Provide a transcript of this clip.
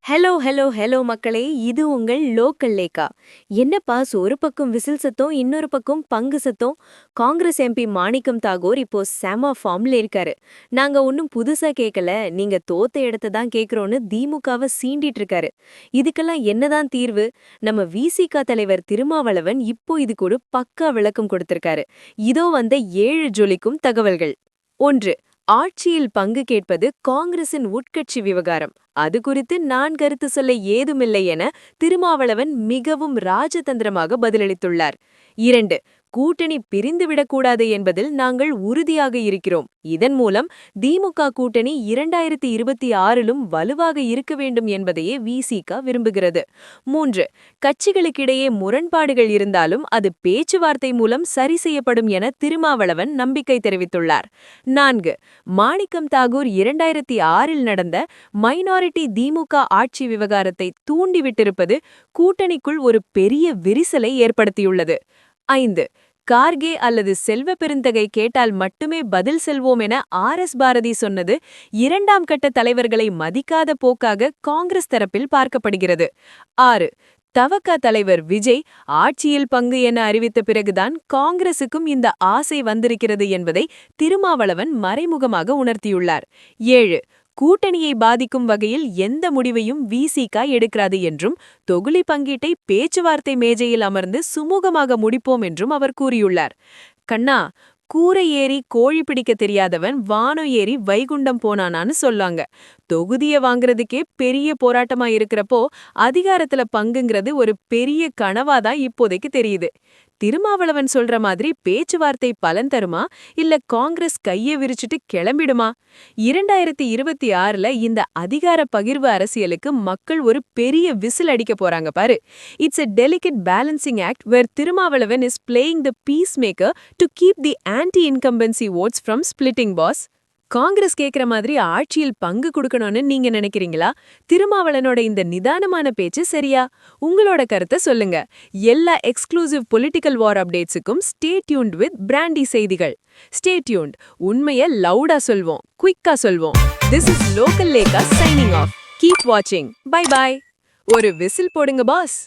Hello hello hello மக்களே, இது உங்கள் லோக்கல் லேக்கா. என்னப்பா ஒரு பக்கம் விசில் சத்தம், இன்னொரு பக்கம் பங்கு சத்தம். காங்கிரஸ் எம்பி மாணிக்கம் தாகூர் இப்போ செம ஃபார்ம்ல இருக்காரு. நாங்க ஒன்னும் புதுசா கேட்கல, நீங்க தோத்த இடத்த தான் கேக்குறோன்னு திமுகவை சீண்டிட்டு இருக்காரு. இதுக்கெல்லாம் என்னதான் தீர்வு? நம்ம விசிக தலைவர் திருமாவளவன் இப்போ இதுக்கு ஒரு பக்கா விளக்கம் கொடுத்திருக்காரு. இதோ வந்த 7 ஜொலிக்கும் தகவல்கள். 1. ஆட்சியில் பங்கு கேட்பது காங்கிரசின் உட்கட்சி விவகாரம். அது குறித்து நான் கருத்து சொல்ல ஏதுமில்லை என திருமாவளவன் மிகவும் ராஜதந்திரமாக பதிலளித்துள்ளார். 2. கூட்டணி பிரிந்துவிடக்கூடாது என்பதில் நாங்கள் உறுதியாக இருக்கிறோம். இதன் மூலம் திமுக கூட்டணி 2026லும் வலுவாக இருக்க வேண்டும் என்பதையே விசிக விரும்புகிறது. 3. கட்சிகளுக்கிடையே முரண்பாடுகள் இருந்தாலும் அது பேச்சுவார்த்தை மூலம் சரி செய்யப்படும் என திருமாவளவன் நம்பிக்கை தெரிவித்துள்ளார். 4. மாணிக்கம் தாகூர் 2006இல் நடந்த மைனாரிட்டி திமுக ஆட்சி விவகாரத்தை தூண்டிவிட்டிருப்பது கூட்டணிக்குள் ஒரு பெரிய விரிசலை ஏற்படுத்தியுள்ளது. 5. கார்கே அல்லது செல்வ பெருந்தகை கேட்டால் மட்டுமே பதில் செல்வோம் என பாரதி சொன்னது 2ஆம் கட்ட தலைவர்களை மதிக்காத போக்காக காங்கிரஸ் தரப்பில் பார்க்கப்படுகிறது. 6. தவக தலைவர் விஜய் ஆட்சியில் பங்கு என அறிவித்த பிறகுதான் காங்கிரசுக்கும் இந்த ஆசை வந்திருக்கிறது என்பதை திருமாவளவன் மறைமுகமாக உணர்த்தியுள்ளார். 7. கூட்டணியை பாதிக்கும் வகையில் எந்த முடிவையும் விசிக எடுக்கிறாது என்றும் தொகுதி பங்கீட்டை பேச்சுவார்த்தை மேஜையில் அமர்ந்து சுமூகமாக முடிப்போம் என்றும் அவர் கூறியுள்ளார். கண்ணா, கூரை ஏறி கோழி பிடிக்க தெரியாதவன் வானம் ஏறி வைகுண்டம் போனானான்னு சொல்லாங்க. தொகுதிய வாங்குறதுக்கே பெரிய போராட்டமா இருக்கிறப்போ அதிகாரத்துல பங்குங்கிறது ஒரு பெரிய கனவாதான் இப்போதைக்கு தெரியுது. திருமாவளவன் சொல்ற மாதிரி பேச்சுவார்த்தை பலன் தருமா, இல்ல காங்கிரஸ் கையை விரிச்சிட்டு கிளம்பிடுமா? 2026ல இந்த அதிகார பகிர்வு அரசியலுக்கு மக்கள் ஒரு பெரிய விசில் அடிக்க போறாங்க பாரு. It's a delicate balancing act where Thirumavalavan is playing the peacemaker to keep the anti-incumbency votes from splitting, boss. Congress கேக்குற மாதிரி ஆட்சியில் பங்கு கொடுக்கணும்னு நீங்க நினைக்கிறீங்களா? திருமாவளனோட இந்த நிதானமான பேச்சு சரியா? உங்களோட கருத்தை சொல்லுங்க. எல்லா எக்ஸ்க்ளூசிவ் பொலிட்டிக்கல் வார் அப்டேட்ஸுக்கும் ஸ்டே டியூன்ட் வித் பிராண்டி செய்திகள். Stay tuned. உண்மையை லவுடா சொல்வோம், குயிக்கா சொல்வோம். திஸ் இஸ் லோக்கல் லேக்கா சைனிங் ஆஃப். கீப் வாட்சிங். Bye bye. ஒரு விசில் போடுங்க பாஸ்.